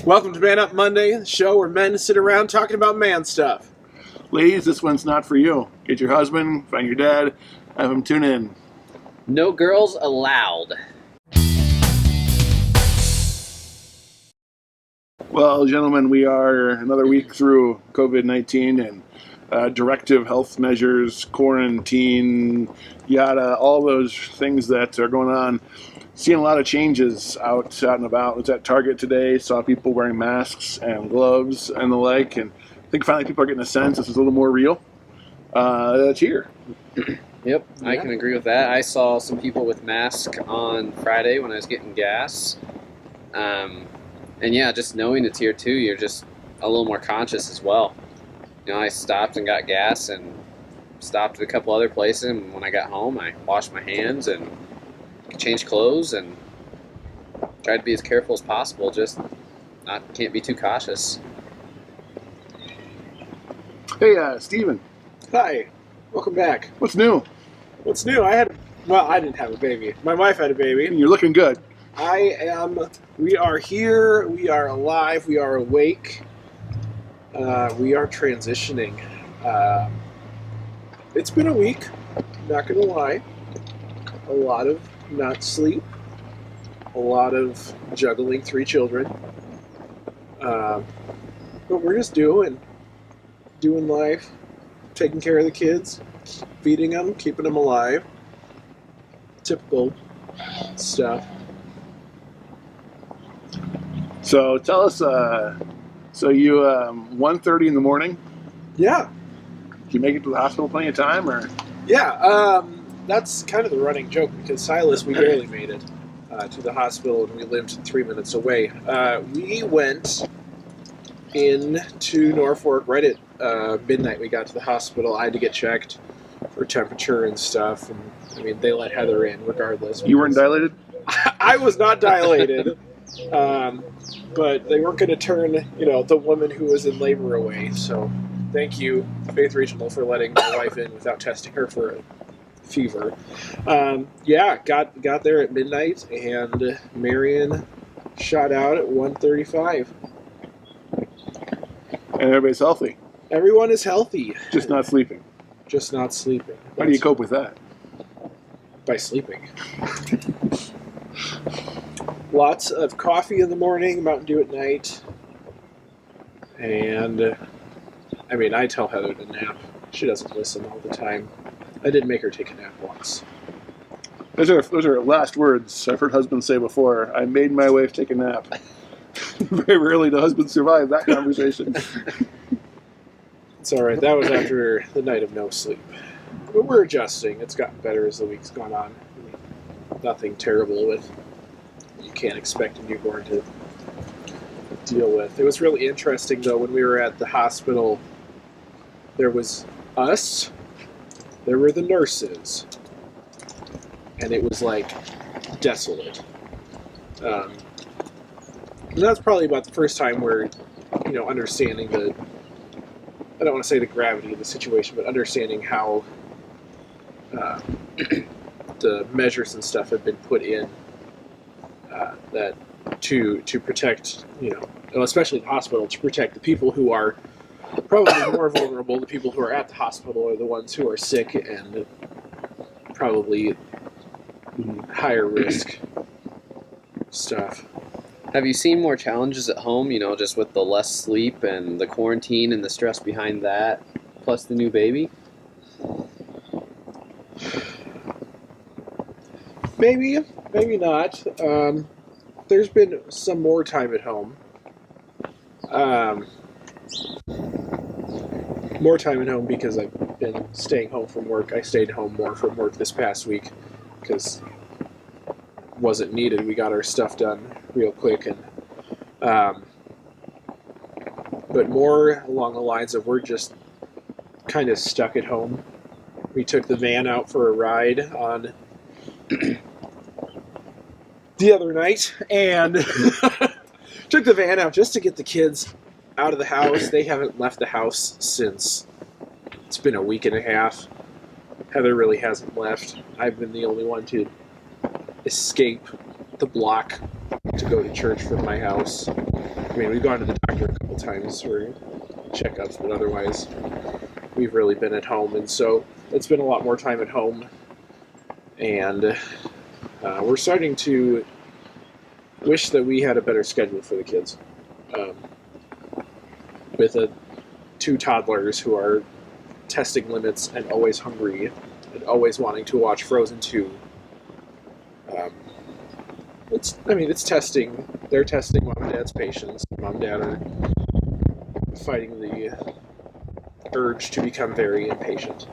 Welcome to Man Up Monday, the show where men sit around talking about man stuff. Ladies, this one's not for you. Get your husband, find your dad, have him tune in. No girls allowed. Well, gentlemen, we are another week through COVID-19 and directive health measures, quarantine, yada, all those things that are going on. Seeing a lot of changes out and about. I was at Target today, saw people wearing masks and gloves and the like, and I think finally people are getting a sense this is a little more real. That's here. Yep, I can agree with that. I saw some people with masks on Friday when I was getting gas. And yeah, just knowing it's here too, you're just a little more conscious as well. You know, I stopped and got gas and stopped at a couple other places, and when I got home, I washed my hands and changed clothes and tried to be as careful as possible. Just can't be too cautious. Hey, Steven. Hi, welcome back. What's new? What's new? I didn't have a baby. My wife had a baby. You're looking good. We are here, we are alive, we are awake. We are transitioning. It's been a week, not gonna lie. A lot of not sleep, a lot of juggling 3 children. But we're just doing life, taking care of the kids, feeding them, keeping them alive. Typical stuff. So tell us, so you 1:30 in the morning, Yeah. did you make it to the hospital plenty of time, or? Yeah, that's kind of the running joke because Silas, we barely made it to the hospital and we lived 3 minutes away. We went into Norfolk right at midnight. We got to the hospital. I had to get checked for temperature and stuff. And I mean, they let Heather in regardless. You weren't dilated? I was not dilated. But they weren't going to turn, the woman who was in labor away. So thank you, Faith Regional, for letting my wife in without testing her for a fever. Got there at midnight, and Marion shot out at 1:35. And everybody's healthy, Everyone is healthy, just not sleeping. just not sleeping. How do you cope with that? By sleeping. Lots of coffee in the morning, Mountain Dew at night. And, I tell Heather to nap. She doesn't listen all the time. I did make her take a nap once. Those are last words I've heard husbands say before. I made my wife take a nap. Very rarely do husbands survive that conversation. It's alright, that was after the night of no sleep. But we're adjusting. It's gotten better as the week's gone on. Nothing terrible with you can't expect a newborn to deal with. It was really interesting, though, when we were at the hospital. There was us, there were the nurses, and it was, desolate. And that's probably about the first time where, understanding I don't want to say the gravity of the situation, but understanding how the measures and stuff have been put in that to protect, especially the hospital, to protect the people who are probably more vulnerable. The people who are at the hospital are the ones who are sick and probably higher risk stuff. Have you seen more challenges at home, just with the less sleep and the quarantine and the stress behind that, plus the new baby? Maybe not. There's been some more time at home. More time at home because I've been staying home from work. I stayed home more from work this past week because it wasn't needed. We got our stuff done real quick, and but more along the lines of we're just kind of stuck at home. We took the van out for a ride on the other night and took the van out just to get the kids out of the house. They haven't left the house since it's been a week and a half. Heather really hasn't left. I've been the only one to escape the block to go to church from my house. I mean, we've gone to the doctor a couple times for checkups, but otherwise, we've really been at home. And so it's been a lot more time at home. And we're starting to wish that we had a better schedule for the kids. With 2 toddlers who are testing limits and always hungry and always wanting to watch Frozen 2. It's testing. They're testing mom and dad's patience. Mom and dad are fighting the urge to become very impatient.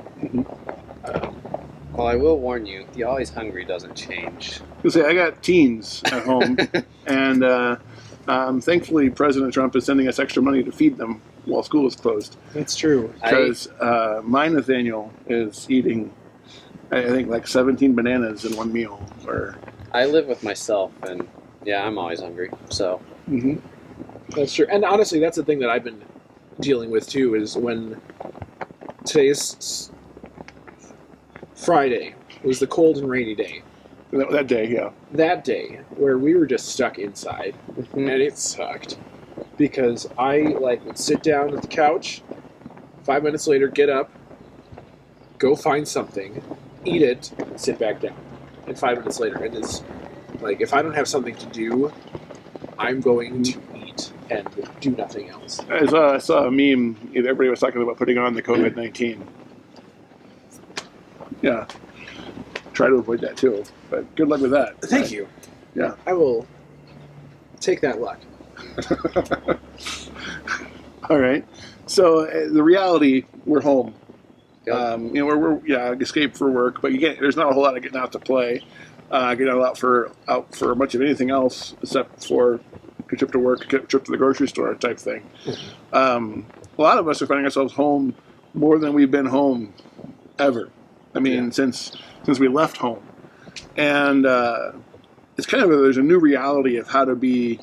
Well, I will warn you, the always hungry doesn't change. I got teens at home, and thankfully President Trump is sending us extra money to feed them while school is closed. That's true. Because my Nathaniel is eating, I think, like 17 bananas in one meal. Or I live with myself, and yeah, I'm always hungry. So That's true. And honestly, that's the thing that I've been dealing with too, is when today's Friday was the cold and rainy day. that day, yeah. That day where we were just stuck inside, and it sucked. Because I would sit down at the couch, 5 minutes later get up, go find something, eat it, and sit back down. And 5 minutes later, and it's like, if I don't have something to do, I'm going to eat and do nothing else. I saw a meme. Everybody was talking about putting on the COVID-19. Yeah. Try to avoid that too. But good luck with that. Thank you. Yeah. I will take that luck. All right. So the reality, we're home. Yep. We're escape for work, but there's not a whole lot of getting out to play, getting out for much of anything else except for a trip to work, a trip to the grocery store type thing. A lot of us are finding ourselves home more than we've been home ever. I mean, since we left home, and it's kind of there's a new reality of how to be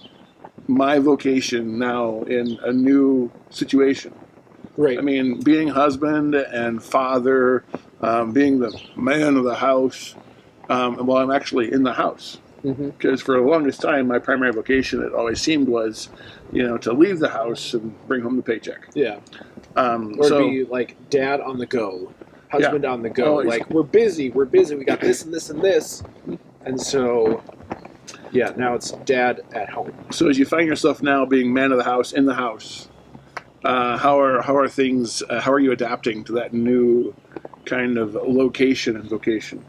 my vocation now in a new situation. Right. I mean, being husband and father, being the man of the house, while I'm actually in the house. Because for the longest time, my primary vocation, it always seemed, was, to leave the house and bring home the paycheck. Yeah. Or be like dad on the go, husband on the go. Like, we're busy, we got this and this and this. And so, yeah, now it's dad at home. So as you find yourself now being man of the house, in the house, how are things, how are you adapting to that new kind of location and vocation?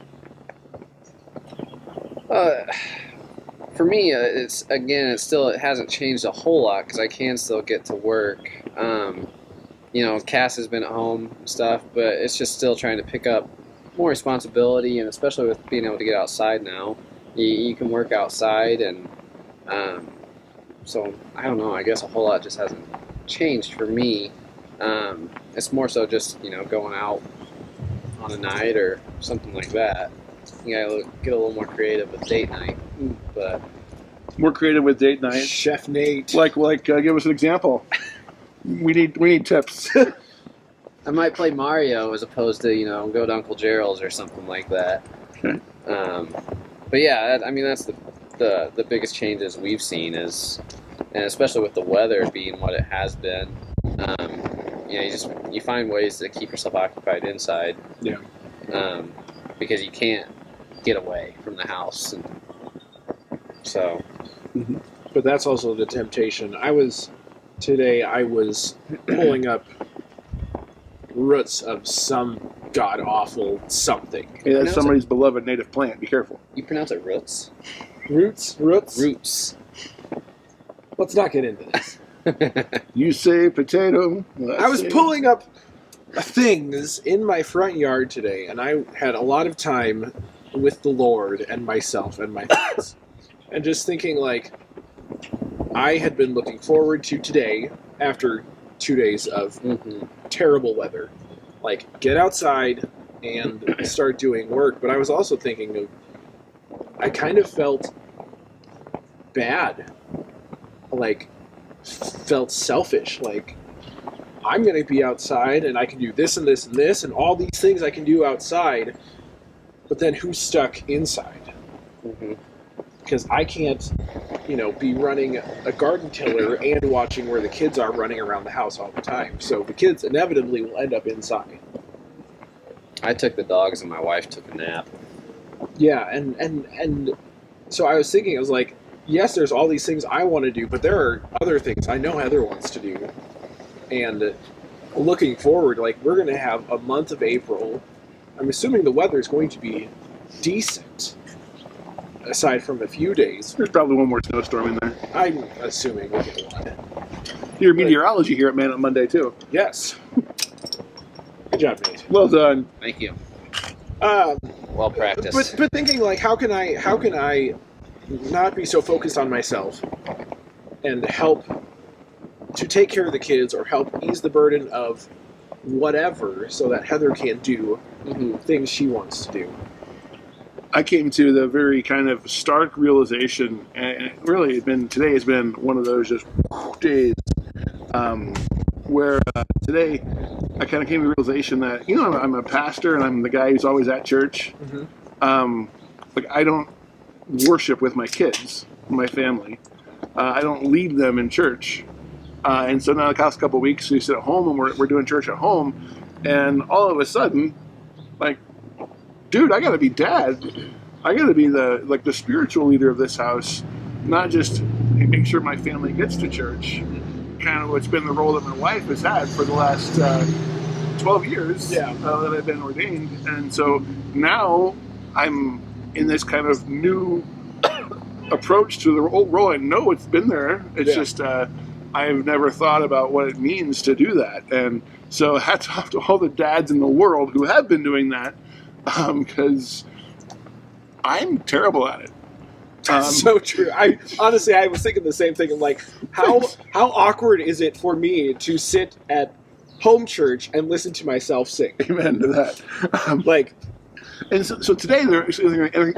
For me, it hasn't changed a whole lot because I can still get to work. Cass has been at home and stuff, but it's just still trying to pick up more responsibility, and especially with being able to get outside now, you can work outside, and so I don't know. I guess a whole lot just hasn't changed for me. It's more so just going out on a night or something like that. You gotta get a little more creative with date night, but more creative with date night. Chef Nate, like, give us an example. We need tips. I might play Mario as opposed to go to Uncle Gerald's or something like that. Okay. But yeah, that's the biggest changes we've seen is, and especially with the weather being what it has been. You find ways to keep yourself occupied inside. Yeah. Because you can't get away from the house, and so. But that's also the temptation. Today I was pulling up roots of some god awful something. Hey, that's somebody's beloved native plant. Be careful. You pronounce it roots? Roots? Roots. Let's not get into this. You say potato. I was pulling up things in my front yard today, and I had a lot of time with the Lord and myself and my thoughts. And just thinking, I had been looking forward to today, after 2 days of terrible weather. Get outside and start doing work. But I was also thinking I kind of felt bad. Felt selfish. I'm going to be outside and I can do this and this and this and all these things I can do outside. But then who's stuck inside? Because I can't be running a garden tiller and watching where the kids are running around the house all the time. So the kids inevitably will end up inside. I took the dogs and my wife took a nap. Yeah, and so I was thinking, I was like, yes, there's all these things I want to do, but there are other things I know Heather wants to do. And looking forward, like, we're going to have a month of April. I'm assuming the weather is going to be decent, aside from a few days. There's probably one more snowstorm in there. I'm assuming we'll get one. Your meteorology here at Man Up Monday too. Yes. Good job, Nate. Well done. Thank you. Um, Well practiced. but thinking, like, how can I not be so focused on myself and help to take care of the kids or help ease the burden of whatever so that Heather can do things she wants to do. I came to the very kind of stark realization, and really today has been one of those just days where today I kind of came to the realization that, I'm a pastor and I'm the guy who's always at church. Like, I don't worship with my kids, my family. I don't lead them in church. And so now the past couple of weeks we sit at home and we're doing church at home, and all of a sudden, like, dude, I gotta be dad. I gotta be the spiritual leader of this house, not just make sure my family gets to church. Kind of what's been the role that my wife has had for the last 12 years that I've been ordained. And so now I'm in this kind of new approach to the role. I know it's been there. It's just I've never thought about what it means to do that. And so hats off to all the dads in the world who have been doing that, because I'm terrible at it. So true. I honestly, I was thinking the same thing. I'm like, how awkward is it for me to sit at home church and listen to myself sing? Amen to that. Like, and so today there's an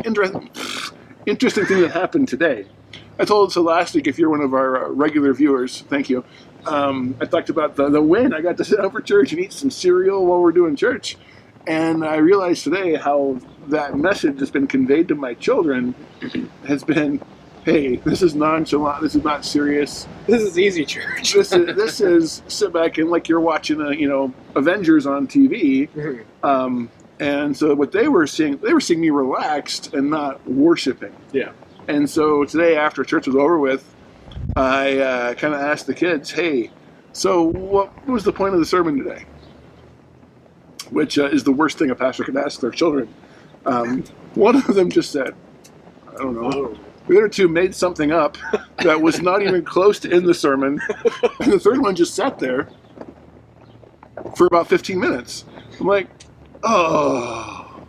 interesting thing that happened today. I told so last week, if you're one of our regular viewers, thank you. I talked about the win. I got to sit down for church and eat some cereal while we're doing church. And I realized today how that message that's been conveyed to my children has been, hey, this is nonchalant, this is not serious. this is easy church. This is sit back and like you're watching Avengers on TV. And so what they were seeing me relaxed and not worshiping. Yeah. And so today, after church was over with, I kind of asked the kids, hey, so what was the point of the sermon today? Which is the worst thing a pastor could ask their children. One of them just said, I don't know. The other two made something up that was not even close to in the sermon. And the third one just sat there for about 15 minutes. I'm like, oh,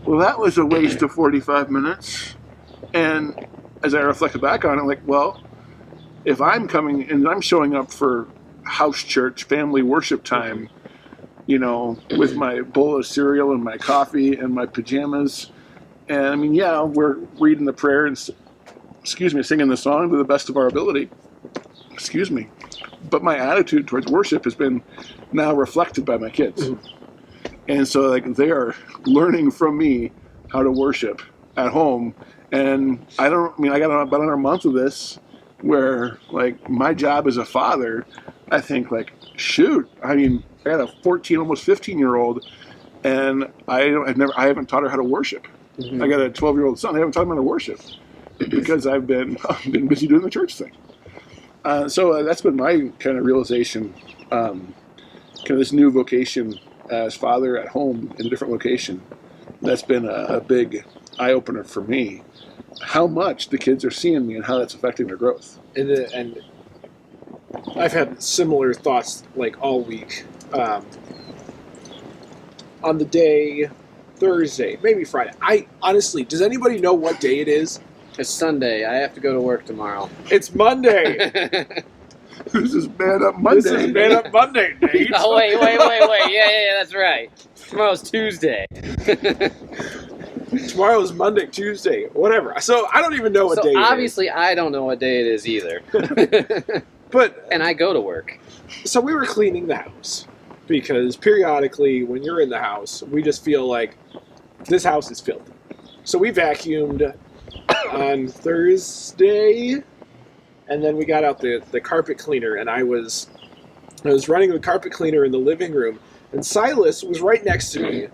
well, that was a waste of 45 minutes. And as I reflected back on it, like, well, if I'm coming and I'm showing up for house church, family worship time, with my bowl of cereal and my coffee and my pajamas, and I mean, yeah, we're reading the prayer and, singing the song to the best of our ability. But my attitude towards worship has been now reflected by my kids. And so, like, they are learning from me how to worship at home. And I got about another month of this where, like, my job as a father, I think, like, shoot, I mean, I got a 14, almost 15-year-old, and I haven't taught her how to worship. I got a 12-year-old son. I haven't taught him how to worship because I've been busy doing the church thing. So that's been my kind of realization, kind of this new vocation as father at home in a different location. That's been a big eye-opener for me, how much the kids are seeing me and how that's affecting their growth. And I've had similar thoughts, like, all week. On the day, Thursday, maybe Friday. I honestly, does anybody know what day it is? It's Sunday. I have to go to work tomorrow. It's Monday. This is Man Up Monday. This is Man Up Monday, Nate. Oh, wait. Yeah, that's right. Tomorrow's Tuesday. Tomorrow's Monday, Tuesday, whatever. So I don't even know what day it is. Obviously, I don't know what day it is either. And I go to work. So we were cleaning the house because periodically when you're in the house, we just feel like this house is filthy. So we vacuumed on Thursday, and then we got out the carpet cleaner, and I was running the carpet cleaner in the living room, and Silas was right next to me,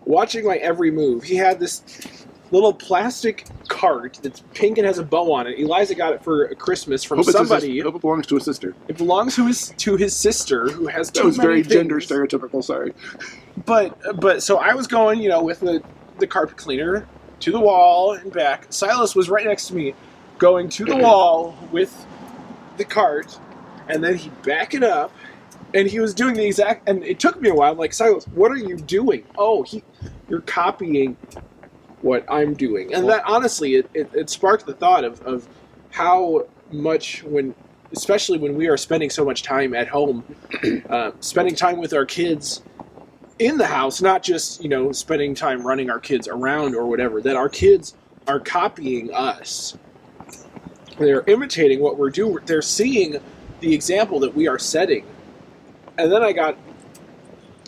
watching my every move. He had this little plastic cart that's pink and has a bow on it. Eliza got it for Christmas from somebody. Hope it belongs to a sister. It belongs to his sister, who has too That was many very things. gender stereotypical. Sorry. But so I was going, with the carpet cleaner to the wall and back. Silas was right next to me, going to the wall with the cart, and then he'd back it up, and he was doing the exact. And it took me a while. I'm like, Silas, what are you doing? Oh, you're copying what I'm doing. And that, honestly, it sparked the thought of how much, especially when we are spending so much time at home, spending time with our kids in the house, not just, spending time running our kids around or whatever, that our kids are copying us. They're imitating what we're doing. They're seeing the example that we are setting. And then I got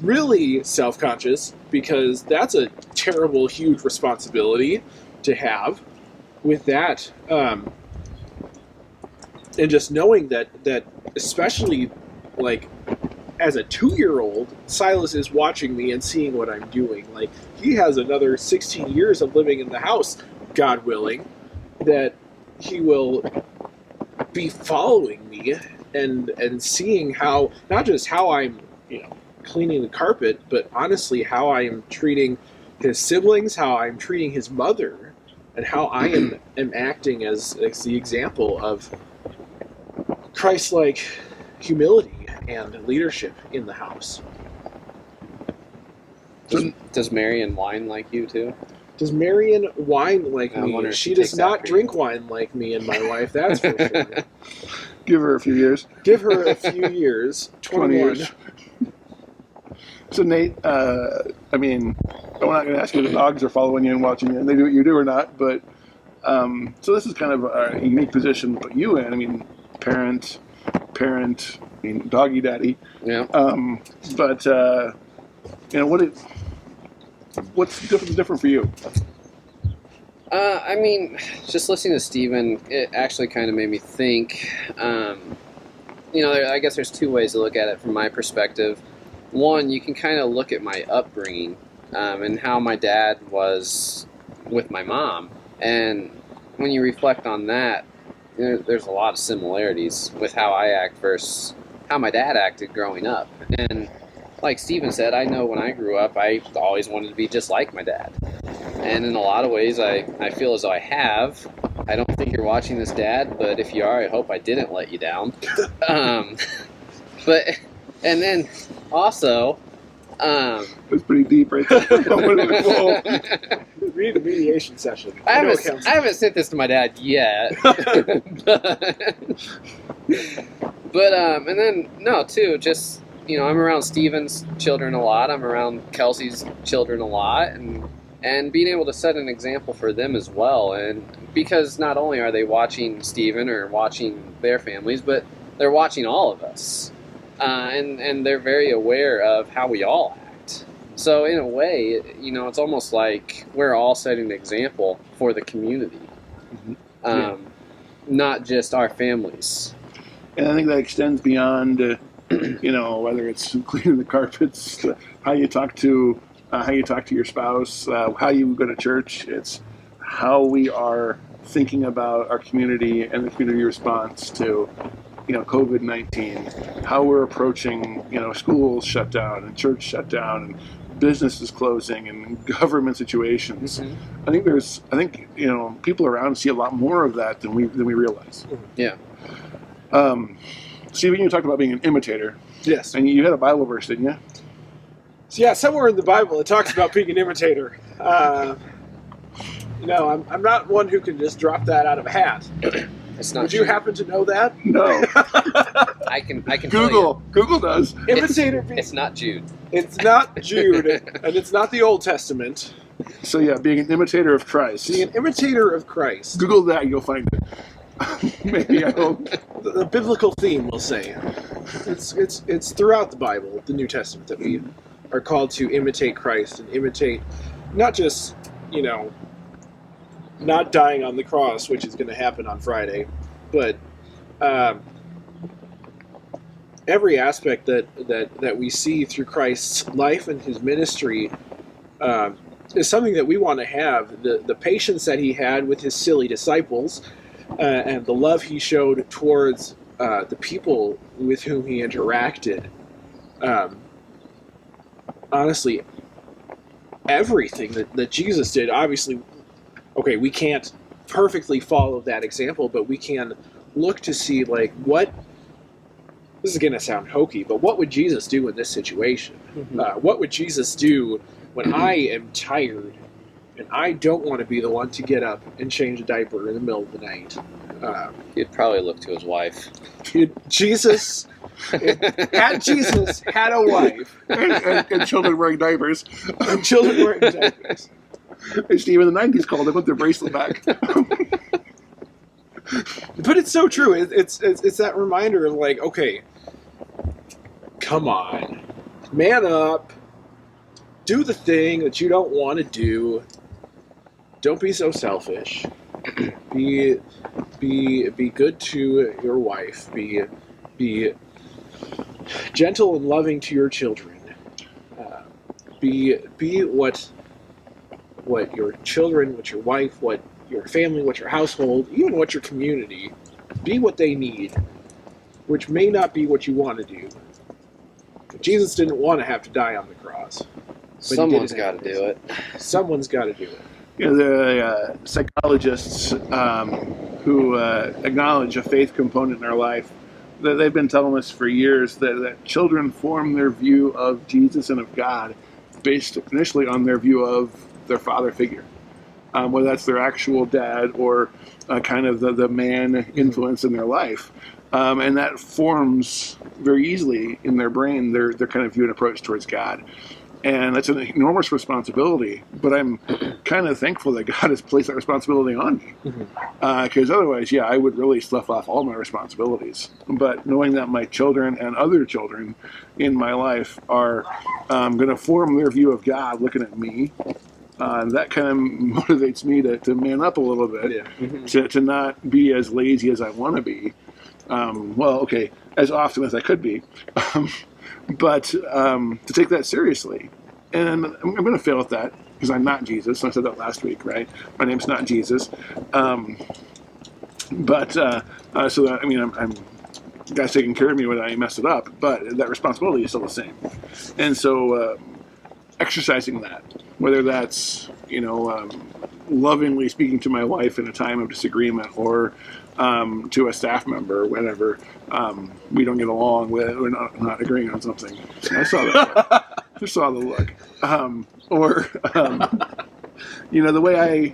really self-conscious, because that's a terrible, huge responsibility to have with that. And just knowing that especially, like, as a 2-year-old, Silas is watching me and seeing what I'm doing. Like, he has another 16 years of living in the house, God willing, that he will be following me and seeing how, not just how I'm, cleaning the carpet, but honestly how I am treating his siblings, how I'm treating his mother, and how I am acting as the example of Christ-like humility and leadership in the house. Does Marion whine like you too? Does Marion whine like I me? wonder if She she does takes not after drink wine like me and my wife, that's for sure. Give her a few years. Give her a few years. 20 years. So Nate, I'm not going to ask you if the dogs are following you and watching you, and they do what you do or not. But so this is kind of a unique position to put you in. Parent, doggy daddy. Yeah. But what's different for you? Just listening to Stephen, it actually kind of made me think. I guess there's two ways to look at it from my perspective. One, you can kind of look at my upbringing and how my dad was with my mom. And when you reflect on that, there's a lot of similarities with how I act versus how my dad acted growing up. And like Stephen said, I know when I grew up, I always wanted to be just like my dad. And in a lot of ways, I feel as though I have. I don't think you're watching this, Dad, but if you are, I hope I didn't let you down. And then also, It's pretty deep right there. We need a mediation session. I haven't sent this to my dad yet. But and then just I'm around Steven's children a lot. I'm around Kelsey's children a lot, and being able to set an example for them as well. And because not only are they watching Steven or watching their families, but they're watching all of us, and they're very aware of how we all act. So in a way, it's almost like we're all setting an example for the community, not just our families. And I think that extends beyond, whether it's cleaning the carpets, how you talk to your spouse, how you go to church. It's how we are thinking about our community and the community response to, COVID-19. How we're approaching, schools shut down and church shut down and businesses closing and government situations. Mm-hmm. I think people around see a lot more of that than we realize. Yeah. Stephen, you talked about being an imitator. Yes. And you had a Bible verse, didn't you? So yeah, somewhere in the Bible it talks about being an imitator. I'm not one who can just drop that out of a hat. It's not. Would you happen to know that? No. I can tell you. Google does. Imitator. It's not Jude. It's not Jude, and it's not the Old Testament. So yeah, being an imitator of Christ. Being an imitator of Christ. Google that, you'll find it. Maybe I hope. The biblical theme, we'll say. It's throughout the Bible, the New Testament, that we are called to imitate Christ and imitate not just, not dying on the cross, which is going to happen on Friday, but every aspect that we see through Christ's life and his ministry is something that we want to have. The patience that he had with his silly disciples and the love he showed towards the people with whom he interacted. Honestly, everything that Jesus did, obviously, okay, we can't perfectly follow that example, but we can look to see, like, what, this is going to sound hokey, but what would Jesus do in this situation? What would Jesus do when I am tired and I don't want to be the one to get up and change a diaper in the middle of the night? He'd probably look to his wife. Jesus had a wife and children wearing diapers. and children wearing diapers. Steve in the 90s called them with their bracelet back. But it's so true. It's that reminder of, like, okay, come on, man up, do the thing that you don't want to do. Don't be so selfish. Be good to your wife. Be gentle and loving to your children. Be what your children, what your wife, what your family, what your household, even what your community, be what they need, which may not be what you want to do. Jesus didn't want to have to die on the cross. Someone's got to do it. Someone's got to do it. You know, the psychologists who acknowledge a faith component in our life, they've been telling us for years that children form their view of Jesus and of God based initially on their view of their father figure. Whether that's their actual dad or kind of the man influence in their life. And that forms very easily in their brain their kind of view and approach towards God. And that's an enormous responsibility, but I'm kind of thankful that God has placed that responsibility on me. Because otherwise, yeah, I would really slough off all my responsibilities. But knowing that my children and other children in my life are going to form their view of God looking at me, that kind of motivates me to man up a little bit, to not be as lazy as I want to be. As often as I could be, but to take that seriously. And I'm going to fail at that because I'm not Jesus. I said that last week, right? My name's not Jesus. So that, I mean, I'm God's taking care of me when I mess it up, but that responsibility is still the same. And so exercising that, whether that's, lovingly speaking to my wife in a time of disagreement or to a staff member whenever we don't get along with, we're not agreeing on something. I saw that. I saw the look. The way I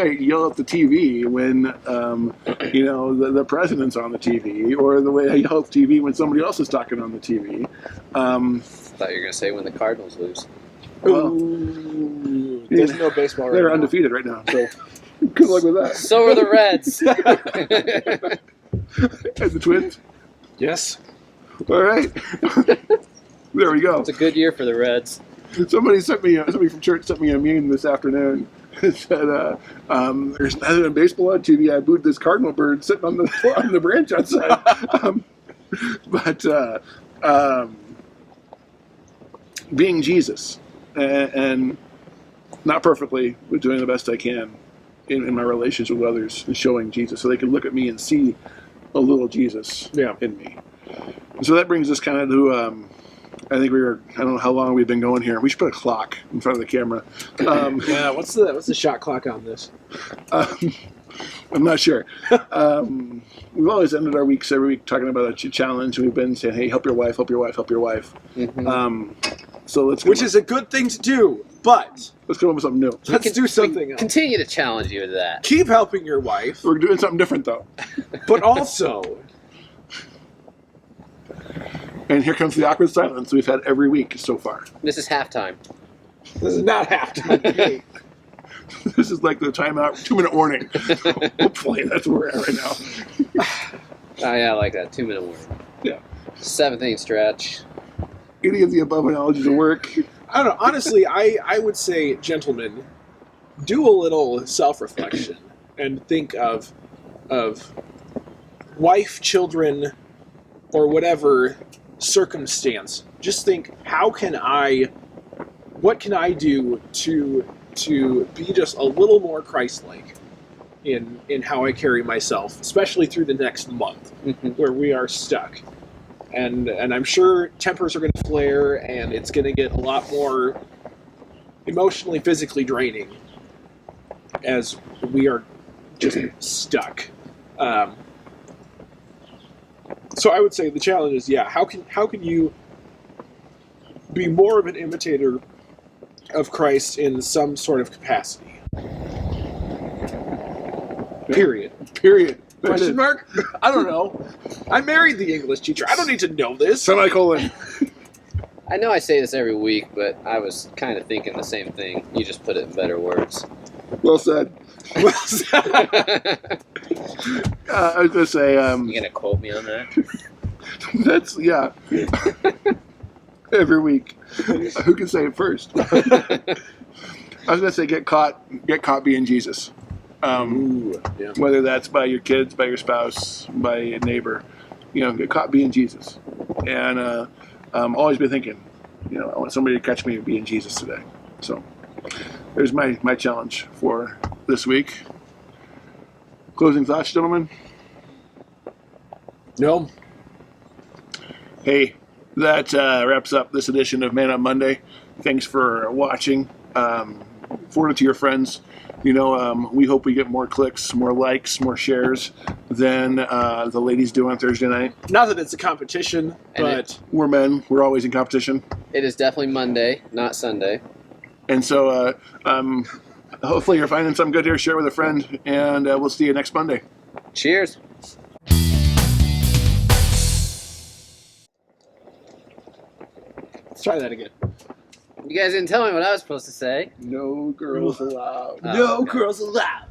yell at the TV when the president's on the TV, or the way I yell at the TV when somebody else is talking on the TV. Thought you were gonna say when the Cardinals lose. Well, There's no baseball right they're now. undefeated right now, so good luck with that. So are the Reds. And the Twins. Yes. All right. There we go. It's a good year for the Reds. Somebody from church sent me a meme this afternoon. It said, "There's nothing than baseball on TV. I booed this cardinal bird sitting on the branch outside." Being Jesus, and not perfectly, but doing the best I can in my relations with others, and showing Jesus, so they can look at me and see a little Jesus in me. And so that brings us kind of to. I think I don't know how long we've been going here. We should put a clock in front of the camera. Yeah, what's the shot clock on this? I'm not sure. We've always ended our weeks every week talking about a challenge. We've been saying, hey, help your wife, help your wife, help your wife. So Which is a good thing to do, but let's come up with something new. let's do something else. Continue to challenge you to that. Keep helping your wife, We're doing something different, though. but also... And here comes the awkward silence we've had every week so far. This is halftime. This is not halftime. This is like the timeout, 2-minute warning. Hopefully that's where we're at right now. Oh yeah, I like that. 2-minute warning. Yeah. 7th inning stretch. Any of the above analogies will work. I don't know. Honestly, I would say, gentlemen, do a little self-reflection and think of wife, children, or whatever circumstance. Just think, what can I do to be just a little more Christ-like in how I carry myself, especially through the next month where we are stuck. And I'm sure tempers are going to flare, and it's going to get a lot more emotionally, physically draining as we are just stuck. So I would say the challenge is, how can you be more of an imitator of Christ in some sort of capacity? Period. Question mark? I don't know. I married the English teacher. I don't need to know this. Semicolon. I know I say this every week, but I was kind of thinking the same thing. You just put it in better words. Well said. I was going to say... You gonna quote me on that? That's, yeah. Every week. Who can say it first? I was going to say get caught being Jesus. Ooh, yeah. Whether that's by your kids, by your spouse, by a neighbor, get caught being Jesus. And always be thinking, I want somebody to catch me being Jesus today. So there's my challenge for this week. Closing thoughts, gentlemen? No. Hey, that wraps up this edition of Man Up Monday. Thanks for watching. Forward it to your friends. We hope we get more clicks, more likes, more shares than the ladies do on Thursday night. Not that it's a competition, but We're men. We're always in competition. It is definitely Monday, not Sunday. And so hopefully you're finding something good here. Share with a friend, and we'll see you next Monday. Cheers. let's try that again. You guys didn't tell me what I was supposed to say. No girls allowed. Oh, okay. girls allowed.